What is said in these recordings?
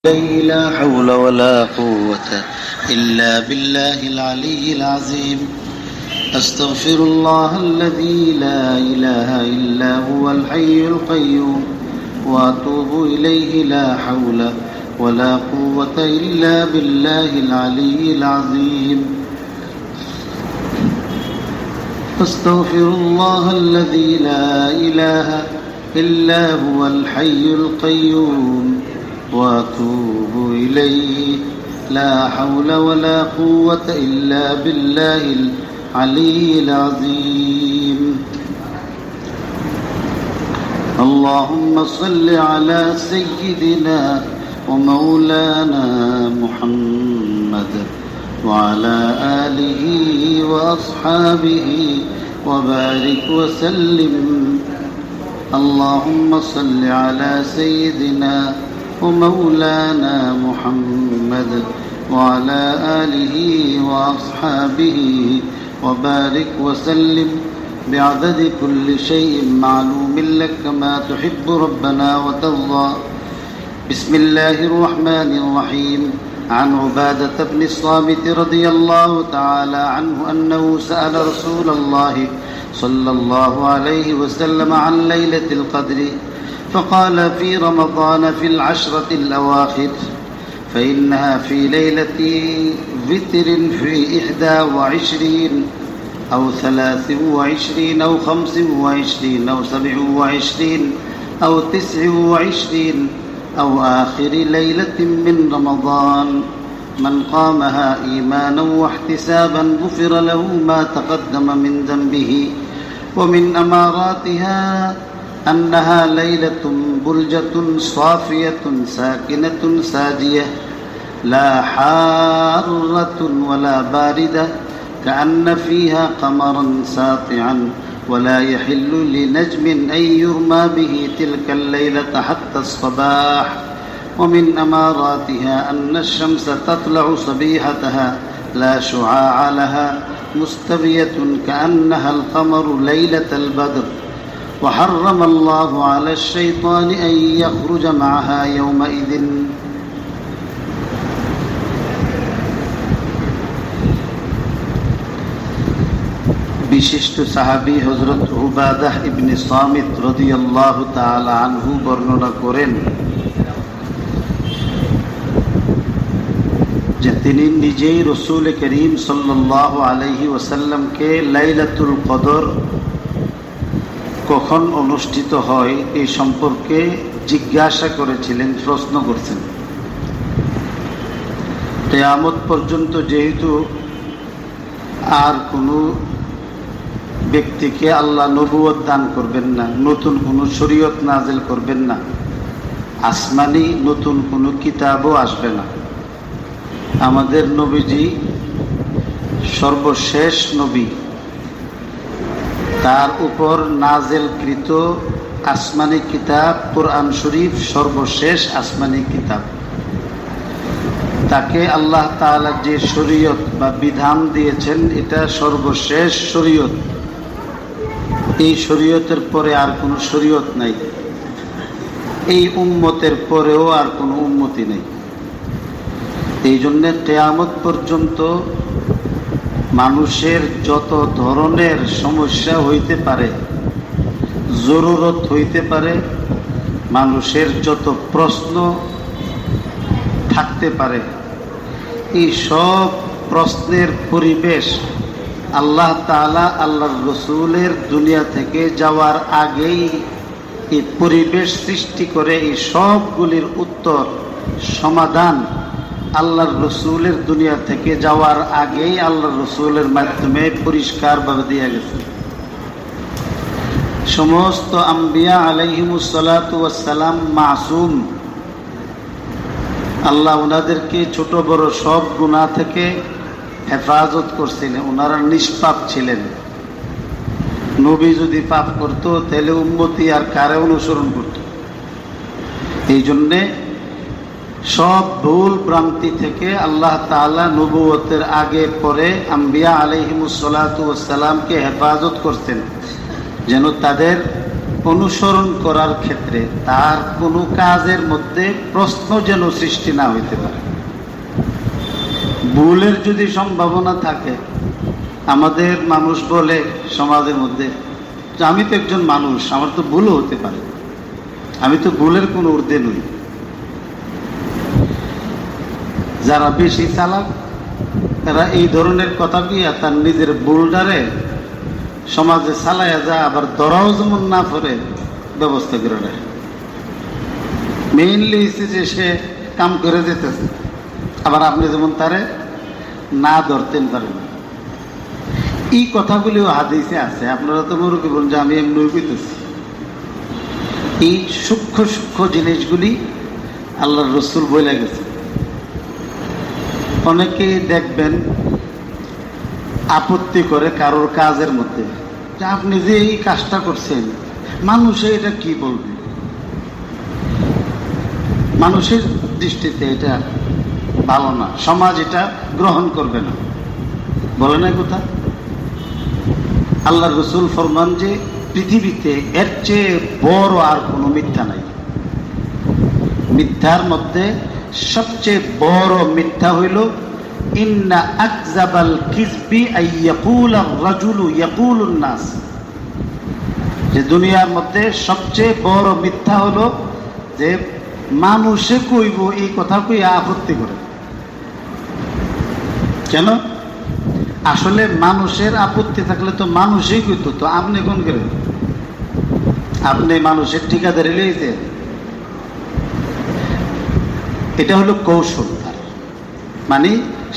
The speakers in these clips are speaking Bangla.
لا حول ولا قوة إلا بالله العلي العظيم. أستغفر الله الذي لا إله إلا هو الحي القيوم وأتوب إليه. لا حول ولا قوة إلا بالله العلي العظيم. أستغفر الله الذي لا إله إلا هو الحي القيوم وأتوب إليه. لا حول ولا قوة إلا بالله العلي العظيم. اللهم صل على سيدنا ومولانا محمد وعلى آله وأصحابه وبارك وسلم. اللهم صل على سيدنا ومولانا محمد وعلى آله وأصحابه وبارك وسلم بعدد كل شيء معلوم لك كما تحب ربنا وترضى. بسم الله الرحمن الرحيم. عن عبادة بن الصامت رضي الله تعالى عنه أنه سأل رسول الله صلى الله عليه وسلم عن ليلة القدر فقال في رمضان في العشرة الأواخر، فإنها في ليلة وتر في 21 أو 23 أو 25 أو 27 أو 29 أو آخر ليلة من رمضان. من قامها إيمانا واحتسابا غفر له ما تقدم من ذنبه. ومن أماراتها أنها ليلة بلجة صافية ساكنة ساجية لا حارة ولا باردة كأن فيها قمرا ساطعا، ولا يحل لنجم أن يرمى به تلك الليلة حتى الصباح. ومن أماراتها أن الشمس تطلع صبيحتها لا شعاع لها مستوية كأنها القمر ليلة البدر. وحرم الله على الشيطان أن يخرج معها يومئذ. বিশিষ্ট সাহাবী হযরত উবাদাহ ইবনে সামিত রাদিয়াল্লাহু তাআলা আনহু বর্ণনা করেন যে তিনি নিজেই রাসূল করিম সাল্লাল্লাহু আলাইহি ওয়াসাল্লামকে লাইলাতুল কদর কখন অনুষ্ঠিত হয় এই সম্পর্কে জিজ্ঞাসা করেছিলেন, প্রশ্ন করছেন। কিয়ামত পর্যন্ত যেহেতু আর কোনো ব্যক্তিকে আল্লাহ নবুয়ত দান করবেন না, নতুন কোনো শরীয়ত নাযিল করবেন না, আসমানি নতুন কোনো কিতাবও আসবে না। আমাদের নবীজি সর্বশেষ নবী, তার উপর নাযিলকৃত আসমানি কিতাব কুরআন শরীফ সর্বশেষ আসমানি কিতাব। তাকে আল্লাহ তাআলা যে শরীয়ত বা বিধান দিয়েছেন এটা সর্বশেষ শরীয়ত। এই শরীয়তের পরে আর কোনো শরীয়ত নাই, এই উম্মতের পরেও আর কোনো উম্মতি নেই। এই জন্যে কিয়ামত পর্যন্ত মানুষের যত ধরনের সমস্যা হইতে পারে, জরুরত হইতে পারে, মানুষের যত প্রশ্ন থাকতে পারে, এই সব প্রশ্নের পরিবেশ আল্লাহ তাআলা আল্লাহর রসুলের দুনিয়া থেকে যাওয়ার আগেই এই পরিবেশ সৃষ্টি করে এই সবগুলির উত্তর সমাধান আল্লাহর রসুলের দুনিয়া থেকে যাওয়ার আগেই আল্লাহর রসুলের মাধ্যমে পরিষ্কারভাবে দিয়ে গেছে। সমস্ত আম্বিয়া আলাইহিমুস সালাতু ওয়াস সালাম মাসুম। আল্লাহ ওনাদেরকে ছোট বড় সব গুনাহ থেকে হেফাজত করছিলেন, ওনারা নিষ্পাপ ছিলেন। নবী যদি পাপ করত তাহলে উম্মতি আর কারে অনুসরণ করত? এই জন্যে সব ভুল ভ্রান্তি থেকে আল্লাহ তাআলা নবুয়তের আগে পরে আম্বিয়া আলাইহিমুস সালাতু ওয়াস সালামকে হেফাজত করতেন, যেন তাদের অনুসরণ করার ক্ষেত্রে তার কোনো কাজের মধ্যে প্রশ্ন যেন সৃষ্টি না হইতে পারে। ভুলের যদি সম্ভাবনা থাকে, আমাদের মানুষ বলে সমাজের মধ্যে যে আমি তো একজন মানুষ, আমার তো ভুলও হতে পারে, আমি তো ভুলের কোনো ঊর্ধ্বে নই। যারা বেশি চালাক তারা এই ধরনের কথা দিয়ে তার নিজের ভুলটারে সমাজে চালাইয়া যায়, আবার ধরাও যেমন না পড়ে ব্যবস্থা করে নেয়। মেইনলি হচ্ছে যে সে কাম করে যেতেছে, আবার আপনি যেমন তারে না ধরতেন পারেন। এই কথাগুলিও হাদিসে আছে, আপনারা তো মনে করবেন যে আমি এমনি কইতেছি। এই সূক্ষ্ম সূক্ষ্ম জিনিসগুলি আল্লাহর রসুল বলে গেছে। অনেকেই দেখবেন আপত্তি করে কারোর কাজের মধ্যে, যে আপনি যে এই কাজটা করছেন মানুষে এটা কি বলবে, মানুষের দৃষ্টিতে এটা ভালো না, সমাজ এটা গ্রহণ করবে না, বলে না কথা। আল্লাহর রসুল ফরমান যে পৃথিবীতে এর চেয়ে বড় আর কোনো মিথ্যা নাই। মিথ্যার মধ্যে সবচেয়ে বড় মিথ্যা হইল ইন্না আকযাবাল কিযবি আইয়াকুল আর-রাজুলু ইয়াকুলুন নাস। যে দুনিয়ার মধ্যে সবচেয়ে বড় মিথ্যা হলো যে মানুষে কইব এই কথা কইয়া আপত্তি করে। কেন? আসলে মানুষের আপত্তি থাকলে তো মানুষই কইতো, তো আপনি কোন করেন? আপনি মানুষের ঠিকাদারি লইতে, এটা হলো কৌশল তার। মানে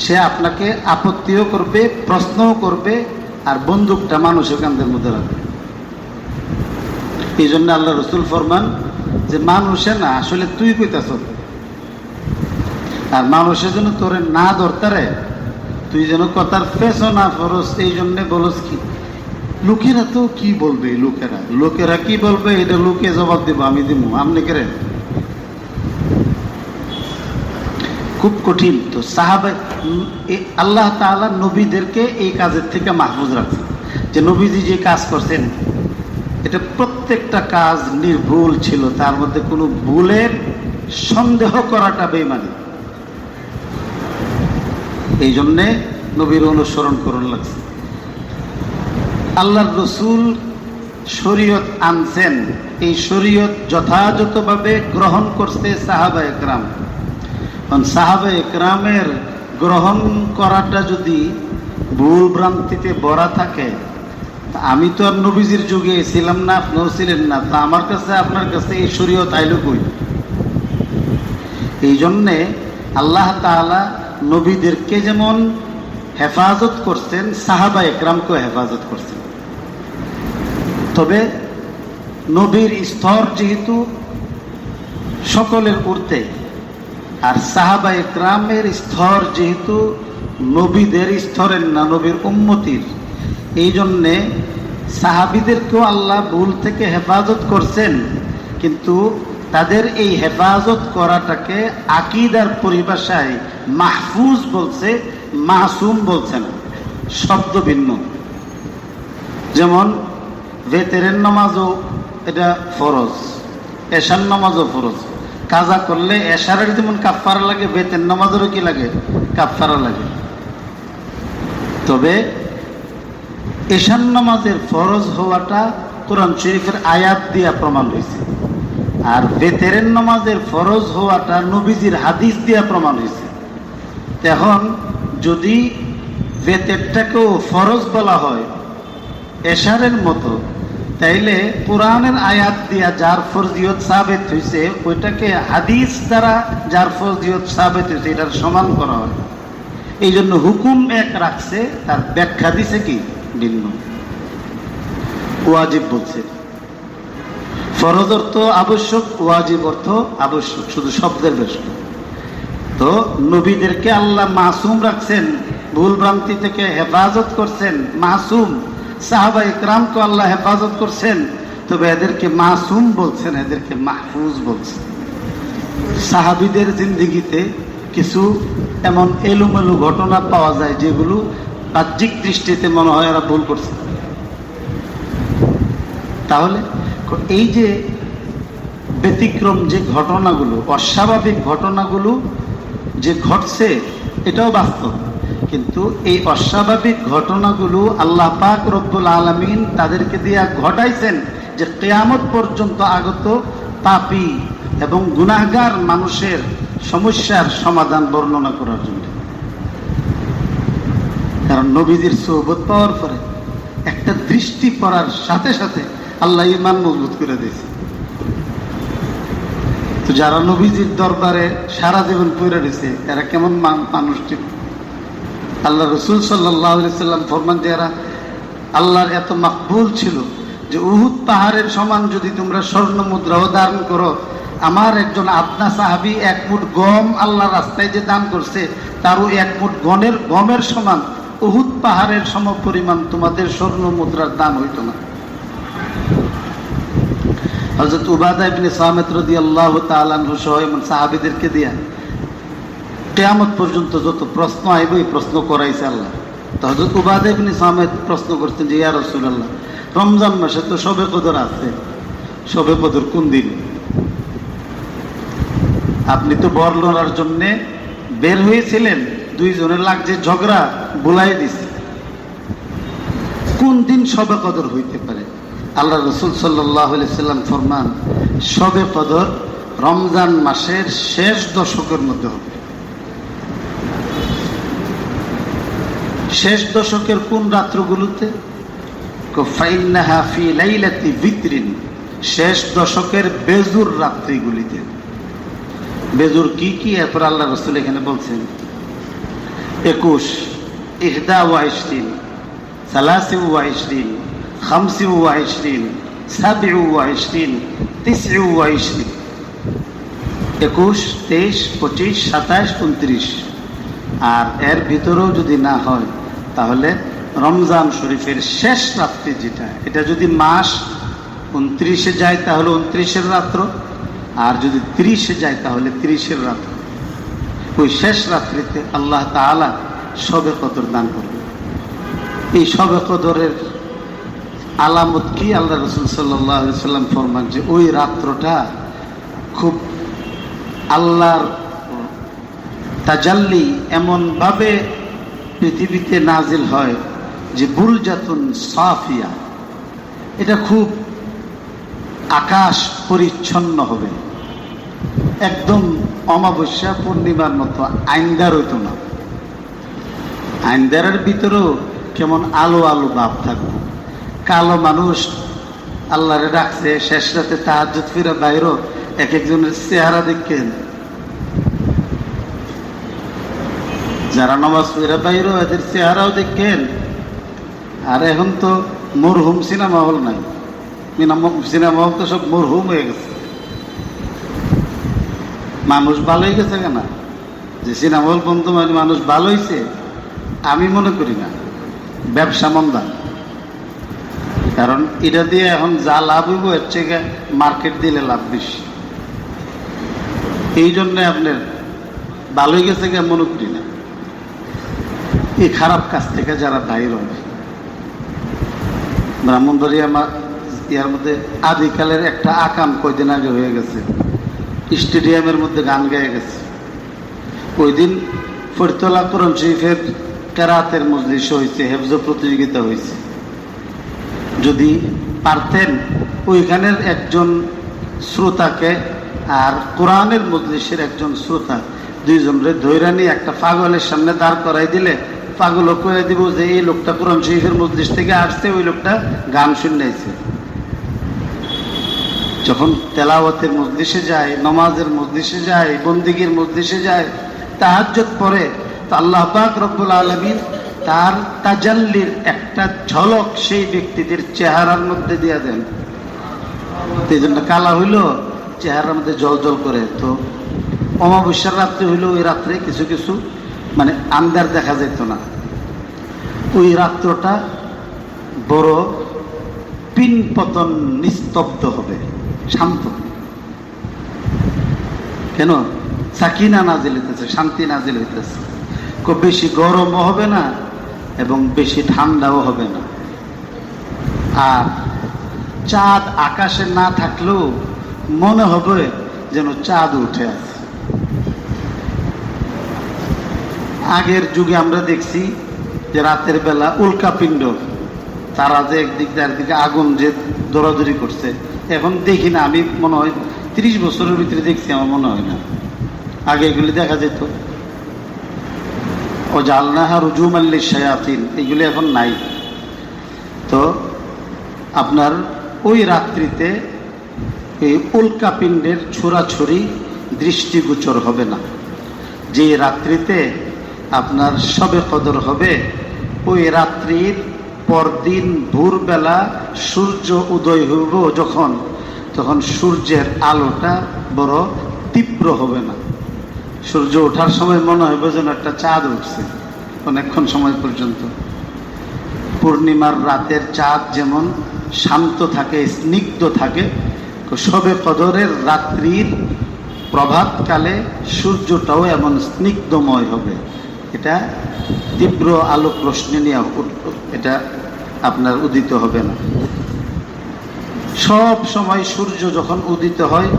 সে আপনাকে আপত্তিও করবে, প্রশ্নও করবে, আর বন্দুকটা মানুষের কান্দের মধ্যে রাখবে। এই জন্য আল্লাহ রসুল ফরমান যে মানুষে না, আসলে তুই কইতাছ, আর মানুষের জন্য তোরে না ধরতারে, তুই যেন কথার পেছন না ফরস। এই জন্যে বলস কি, লোকেরা তো কি বলবে, লোকেরা কি বলবে, এটা লোকে জবাব দেবো, আমি দিব, আপনি কেন? খুব কঠিন। তো সাহাবা, আল্লাহ তাআলা নবীদেরকে এই কাজের থেকে মাহফুজ রাখছেন, যে নবীজি যে কাজ করছেন এটা প্রত্যেকটা কাজ নির্ভুল ছিল, তার মধ্যে কোনো ভুলের সন্দেহ করাটা বেঈমানি। এই জন্যে নবীর অনুসরণ করুন লাগছে। আল্লাহর রসুল শরীয়ত আনছেন, এই শরীয়ত যথাযথভাবে গ্রহণ করছে সাহাবা একরাম। সাহাবা একরামের গ্রহণ করাটা যদি ভুল ভ্রান্তিতে ভরা থাকে, আমি তো আর নবীজির যুগে ছিলাম না, আপনিও ছিলেন না, তা আমার কাছে আপনার কাছে এই শরীয়ত আইলো কই? এই জন্যে আল্লাহ তাআলা নবীদেরকে যেমন হেফাজত করছেন, সাহাবা একরামকেও হেফাজত করছেন। তবে নবীর স্তর যেহেতু সকলের ঊর্ধ্বে, আর সাহাবা একরামের স্তর যেহেতু নবীদের স্তরের না, নবীর উম্মতির, এই জন্যে সাহাবীদেরকেও আল্লাহ ভুল থেকে হেফাজত করছেন। কিন্তু তাদের এই হেফাজত করাটাকে আকীদার পরিভাষায় মাহফুজ বলছে, মাসুম বলছে না, শব্দ ভিন্ন। যেমন বেতেরের নামাজও এটা ফরজ, এশার নামাজও ফরজ। কাজা করলে এশারের যেমন কাফফারা লাগে, বেতের নামাজেরও কি লাগে? কাফফারা লাগে। তবে এশার নামাজের ফরজ হওয়াটা কোরআন শরীফের আয়াত দিয়া প্রমাণ হয়েছে, আর বেতেরের নামাজের ফরজ হওয়াটা নবীজির হাদিস দিয়া প্রমাণ হয়েছে। এখন যদি বেতেরটাকেও ফরজ বলা হয় এশারের মতো, তাইলে কোরআনের আয়াত দিয়া যার ফরজিয়ত সাবেত হয়েছে ওইটাকে হাদিস দ্বারা যার ফরজিয়ত সাবেত হয়েছে এটার সমান করা হয়। এই জন্য হুকুম এক রাখছে, তার ব্যাখ্যা দিছে কি ভিন্ন। ওয়াজিব বলছে, ফরজ অর্থ আবশ্যক, ওয়াজিব অর্থ আবশ্যক, শুধু শব্দের বেশি। তো নবীদেরকে আল্লাহ মাসুম রাখছেন, ভুল ভ্রান্তি থেকে হেফাজত করছেন, মাসুম। সাহাবা ইকরামকে আল্লাহ হেফাজত করছেন, তবে এদেরকে মাসুম বলছেন, এদেরকে মাহফুজ বলছেন। সাহাবীদের জিন্দেগিতে কিছু এমন এলোমেলো ঘটনা পাওয়া যায় যেগুলো বাহ্যিক দৃষ্টিতে মনে হয় এরা ভুল করছে। তাহলে এই যে ব্যতিক্রম যে ঘটনাগুলো, অস্বাভাবিক ঘটনাগুলো যে ঘটছে, এটাও বাস্তব। কিন্তু এই অস্বাভাবিক ঘটনাগুলো আল্লাহ পাক রব্বুল আলামিন তাদেরকে দিয়ে ঘটাইছেন যে কিয়ামত পর্যন্ত আগত পাপী এবং গুনাহগার মানুষের সমস্যার সমাধান বর্ণনা করার জন্য। কারণ নবীজির সোহবত পাওয়ার পরে একটা দৃষ্টি পড়ার সাথে সাথে আল্লাহ ঈমান মজবুত করে দিয়েছে। তো যারা নবীজির দরবারে সারা জীবন পড়ে রয়েছে, এরা কেমন মানুষ ছিল? আল্লাহ রসুল সাল্লাল্লাহু আলাইহি সাল্লাম ফরমান, যারা আল্লাহর এত মাকবুল ছিল যে উহুদ পাহাড়ের সমান যদি তোমরা স্বর্ণ মুদ্রাও দান করো, আমার একজন আপনা সাহাবী 1 মুঠ গম আল্লাহ রাস্তায় যে দান করছে, তারও 1 মুঠ গমের সমান উহুদ পাহাড়ের সম পরিমাণ তোমাদের স্বর্ণ মুদ্রার দান হইত না। হযরত উবাদা ইবনে সামিত রাদিয়াল্লাহু তাআলা আনহু সহ এমন সাহাবীদেরকে দিয়া কিয়ামত পর্যন্ত যত প্রশ্ন আইবে এই প্রশ্ন করাইছে আল্লাহ। তো হযরত উবাদা ইবনে সামিত প্রশ্ন করতেন যে, ইয়া রাসূলুল্লাহ, রমজান মাসে তো শবে কদর আছে, শবে কদর কোন দিন? আপনি তো বর লড়ার জন্য বের হয়েছিলেন, 2 জনের লাগছে ঝগড়া, বুলাই দিছে, কোন দিন শবে কদর হইতে পারে? আল্লাহ রসুল সাল্লাল্লাহু আলাইহি সাল্লাম ফরমান, শবে কদর রমজান মাসের শেষ দশকের মধ্যে হবে। শেষ দশকের কোন রাত্রগুলোতে? ফাইন্নাহা ফি লাইলাতি বিতরিন, শেষ দশকের বেজুর রাত্রিগুলিতে। বেজুর কি কি? এরপর আল্লাহ রসুল এখানে বলছেন 21, 21, 23, 25, 27, 29, 21, 23, 25, 27, 29। আর এর ভিতরেও যদি না হয়, তাহলে রমজান শরীফের শেষ রাত্রি যেটা, এটা যদি মাস 29-এ যায় তাহলে 29-এর রাত্র, আর যদি 30-এ যায় তাহলে 30-এর রাত্র। ওই শেষ রাত্রিতে আল্লাহ তাআলা শবে কদর দান করবে। এই শবে কদরের আলামত কি? আল্লাহ রাসূল সাল্লাল্লাহু আলাইহি সাল্লাম ফরমান যে ওই রাত্রটা খুব আল্লাহর তাজাল্লি এমনভাবে পৃথিবীতে নাজিল হয় যে বুরজাতুন সাফিয়া, এটা খুব আকাশ পরিচ্ছন্ন হবে, একদম অমাবস্যা পূর্ণিমার মতো আইনদার হইতো না। আইনদারের ভিতরেও কেমন আলো আলো ভাব থাকবে। কালো মানুষ আল্লাহরে ডাকছে, শেষ রাতে তাহাজ্জুদ ফিরে বাইরও এক একজনের চেহারা দেখেন, যারা নামাজ ফিরে বাইরও এদের চেহারাও দেখেন। আর এখন তো মরহুম সিনেমা হল নাই, সিনেমা হল তো সব মরহুম হয়ে গেছে। মানুষ ভালো হয়ে গেছে কেনা যে সিনেমা হল বন্ধু, মানে মানুষ ভালো হয়েছে? আমি মনে করি না, ব্যবসা মন্দা। কারণ এটা দিয়ে এখন যা লাভ হইব এর থেকে মার্কেট দিলে লাভ বেশি। এই জন্যে আপনার ভালো হয়ে গেছে কে মনে করি না। এই খারাপ কাজ থেকে যারা বাইর হয়, ব্রাহ্মণবাড়িয়া ইয়ার মধ্যে আদিকালের একটা আকাম কয়দিন আগে হয়ে গেছে, স্টেডিয়ামের মধ্যে গান গায়ে গেছে। ওই দিন ফরিদতলা কোরআন শরীফের কেরাতের মজলিস হয়েছে, হেফজ প্রতিযোগিতা হয়েছে। যদি পারতেন ওইখানের একজন শ্রোতাকে আর কোরআনের মজলিসের একজন শ্রোতা, 2 জনরে ধৈর্য নিয়ে একটা পাগলের সামনে দাঁড় করাই দিলে পাগল কয়ে দিব যে এই লোকটা কোরআন শরীফের মজলিস থেকে আসছে, ওই লোকটা গান শুনাইছে। যখন তেলাওয়াতের মজলিসে যায়, নমাজের মজলিসে যায়, বন্দিগির মজলিসে যায়, তাহাজ্জুদ পড়ে, তো আল্লাহ পাক রব্বুল আলামিন তার তাজাল্লির একটা ঝলক সেই ব্যক্তিদের চেহারার মধ্যে দিয়ে দেন। এই জন্য কালা হইল চেহারার মধ্যে জল জল করে। তো অমাবস্যার রাত্রে হইল, ওই রাত্রে কিছু কিছু মানে আন্দার দেখা যেত না। ওই রাত্রটা বড় পিন পতন নিস্তব্ধ হবে, শান্ত। কেন? সাকিনা নাজিল হইতেছে, শান্তি নাজিল হইতেছে। খুব বেশি গরমও হবে না এবং বেশি ঠান্ডাও হবে না। আর চাঁদ আকাশে না থাকলেও মনে হবে যেন চাঁদ উঠে আছে। আগের যুগে আমরা দেখছি যে রাতের বেলা উল্কাপিণ্ড, তারা যে একদিক দিয়ে একদিকে আগুন যে দৌড়াদৌড়ি করছে, এখন দেখি না। আমি মনে হয় 30 বছরের ভিতরে দেখছি, আমার মনে হয় না। আগে এগুলি দেখা যেত। ও জালনাহা রুজুমান লিশ-শায়াতিন, এগুলি এখন নাই। তো আপনার ওই রাত্রিতে এই উল্কাপিণ্ডের ছোড়াছড়ি দৃষ্টিগোচর হবে না। যে রাত্রিতে আপনার শবে কদর হবে, ওই রাত্রির পরদিন ভোরবেলা সূর্য উদয় হইব যখন, তখন সূর্যের আলোটা বড় তীব্র হবে না। সূর্য ওঠার সময় মনে হবে যেন একটা চাঁদ উঠছে অনেকক্ষণ সময় পর্যন্ত। পূর্ণিমার রাতের চাঁদ যেমন শান্ত থাকে, স্নিগ্ধ থাকে, শবে কদরের রাত্রির প্রভাতকালে সূর্যটাও এমন স্নিগ্ধময় হবে। এটা তীব্র আলোক রশ্মি নিয়ে এটা আপনার উদিত হবে না। সব সময় সূর্য যখন উদিত হয়,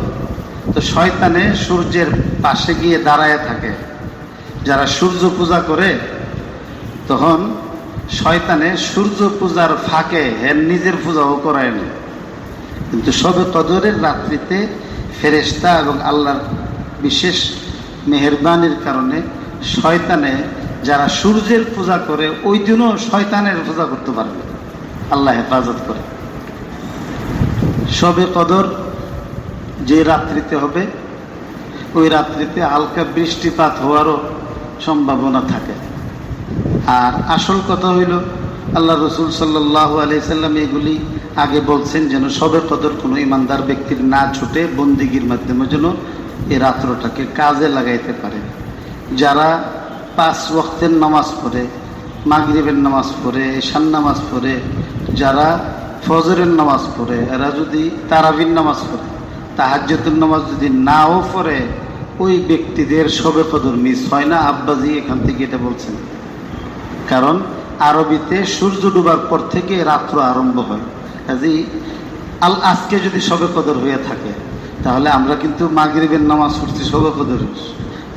তো শয়তানে সূর্যের পাশে গিয়ে দাঁড়ায় থাকে। যারা সূর্য পূজা করে, তখন শয়তানে সূর্য পূজার ফাঁকে নিজের পূজাও করায় না। কিন্তু শবে কদরের রাত্রিতে ফেরেশতা এবং আল্লাহর বিশেষ মেহেরবানির কারণে শয়তানে যারা সূর্যের পূজা করে, ওই দিনও শয়তানের পূজা করতে পারবে। আল্লাহ হেফাজত করে। শবে কদর যে রাত্রিতে হবে, ওই রাত্রিতে হালকা বৃষ্টিপাত হওয়ারও সম্ভাবনা থাকে। আর আসল কথা হইল, আল্লাহ রসুল সাল্লাল্লাহু আলাইহি সাল্লাম এগুলি আগে বলছেন যেন শবে কদর কোনো ইমানদার ব্যক্তির না ছুটে, বন্দিগির মাধ্যমে যেন এই রাত্রটাকে কাজে লাগাইতে পারে। যারা 5 ওয়াক্তের নামাজ পড়ে, মাগরিবের নামাজ পড়ে, ঈশার নামাজ পড়ে, যারা ফজরের নামাজ পড়ে, এরা যদি তারাবির নামাজ পড়ে, তাহাজ্জুদের নামাজ যদি নাও পড়ে, ওই ব্যক্তিদের শবে কদর মিস হয় না। আব্বাজি এখান থেকে এটা বলছেন। কারণ আরবিতে সূর্য ডুবার পর থেকে রাত্র আরম্ভ হয়। কাজেই আজকে যদি শবে কদর হয়ে থাকে, তাহলে আমরা কিন্তু মাগরিবের নামাজ পড়ছি শবে কদরের,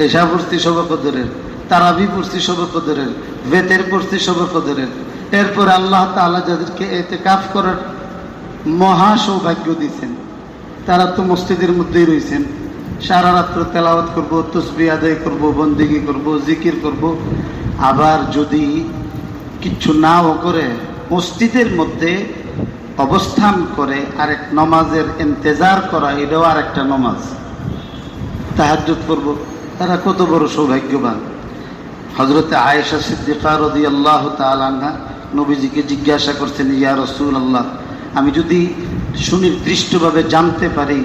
এশা পড়ছি শবে কদরের, তারাবি পড়ছি শবে কদরের, বেতের পড়ছি শবে কদরের। এরপর আল্লাহ তাআলা যাদেরকে ইতিকাফ করার মহা সৌভাগ্য দিয়েছেন, তারা তো মসজিদের মধ্যেই রয়েছেন। সারা রাত্র তেলাওয়াত করব, তাসবিহ আদায় করব, বন্দেগী করব, জিকির করব। আবার যদি কিচ্ছু নাও করে, মসজিদের মধ্যে অবস্থান করে আরেক নমাজের ইন্তজার করা, এটাও আরেকটা নমাজ। তাহাজ্জুদ করব, তারা কত বড় সৌভাগ্যবান। হযরতে আয়েশা সিদ্দিকা রাদিয়াল্লাহু তাআলা আনহা নবীজিকে জিজ্ঞাসা করছেন, ইয়া রাসূলুল্লাহ, আমি যদি সুনির্দিষ্টভাবে জানতে পারি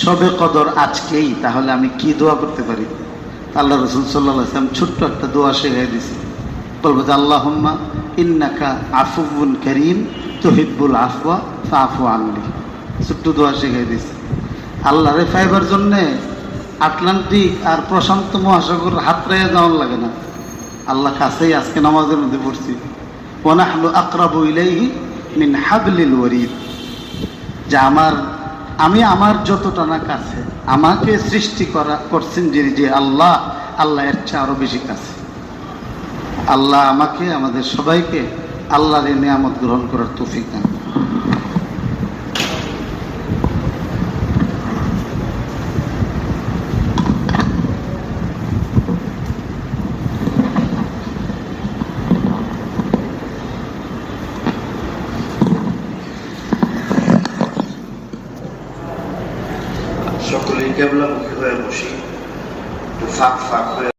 শবে কদর আজকেই, তাহলে আমি কি দোয়া করতে পারি? আল্লাহ রাসূল সাল্লাল্লাহু আলাইহি ওয়াসাল্লাম ছোট্ট একটা দোয়া শিখিয়ে দিয়েছে। বলবো যে আল্লাহুম্মা ইন্নাকা আফুউন কারীম তুহিব্বুল আফওয়া ফাআফু আননি। ছোট্ট দোয়া শিখিয়ে দিয়েছে। আল্লাহরে পাইবার জন্যে আটলান্টিক আর প্রশান্ত মহাসাগর হাতড়াইয়া যাওয়ার লাগে না। আল্লাহ কাছেই আজকে নামাজের মধ্যে পড়ছি, ওয়া নাহনু আকরাবু ইলাইহি মিন হাবলিল ওয়ারিদ। যে আমি আমার যতটা না কাছে, আমাকে সৃষ্টি করছেন যে আল্লাহ, আল্লাহ এর চেয়ে আরো বেশি কাছে। আল্লাহ আমাকে, আমাদের সবাইকে আল্লাহর এই নিয়ামত গ্রহণ করার তৌফিক দান। সকলেই কেবলামুখী হয়ে বসি, ফাঁক ফাঁক হয়ে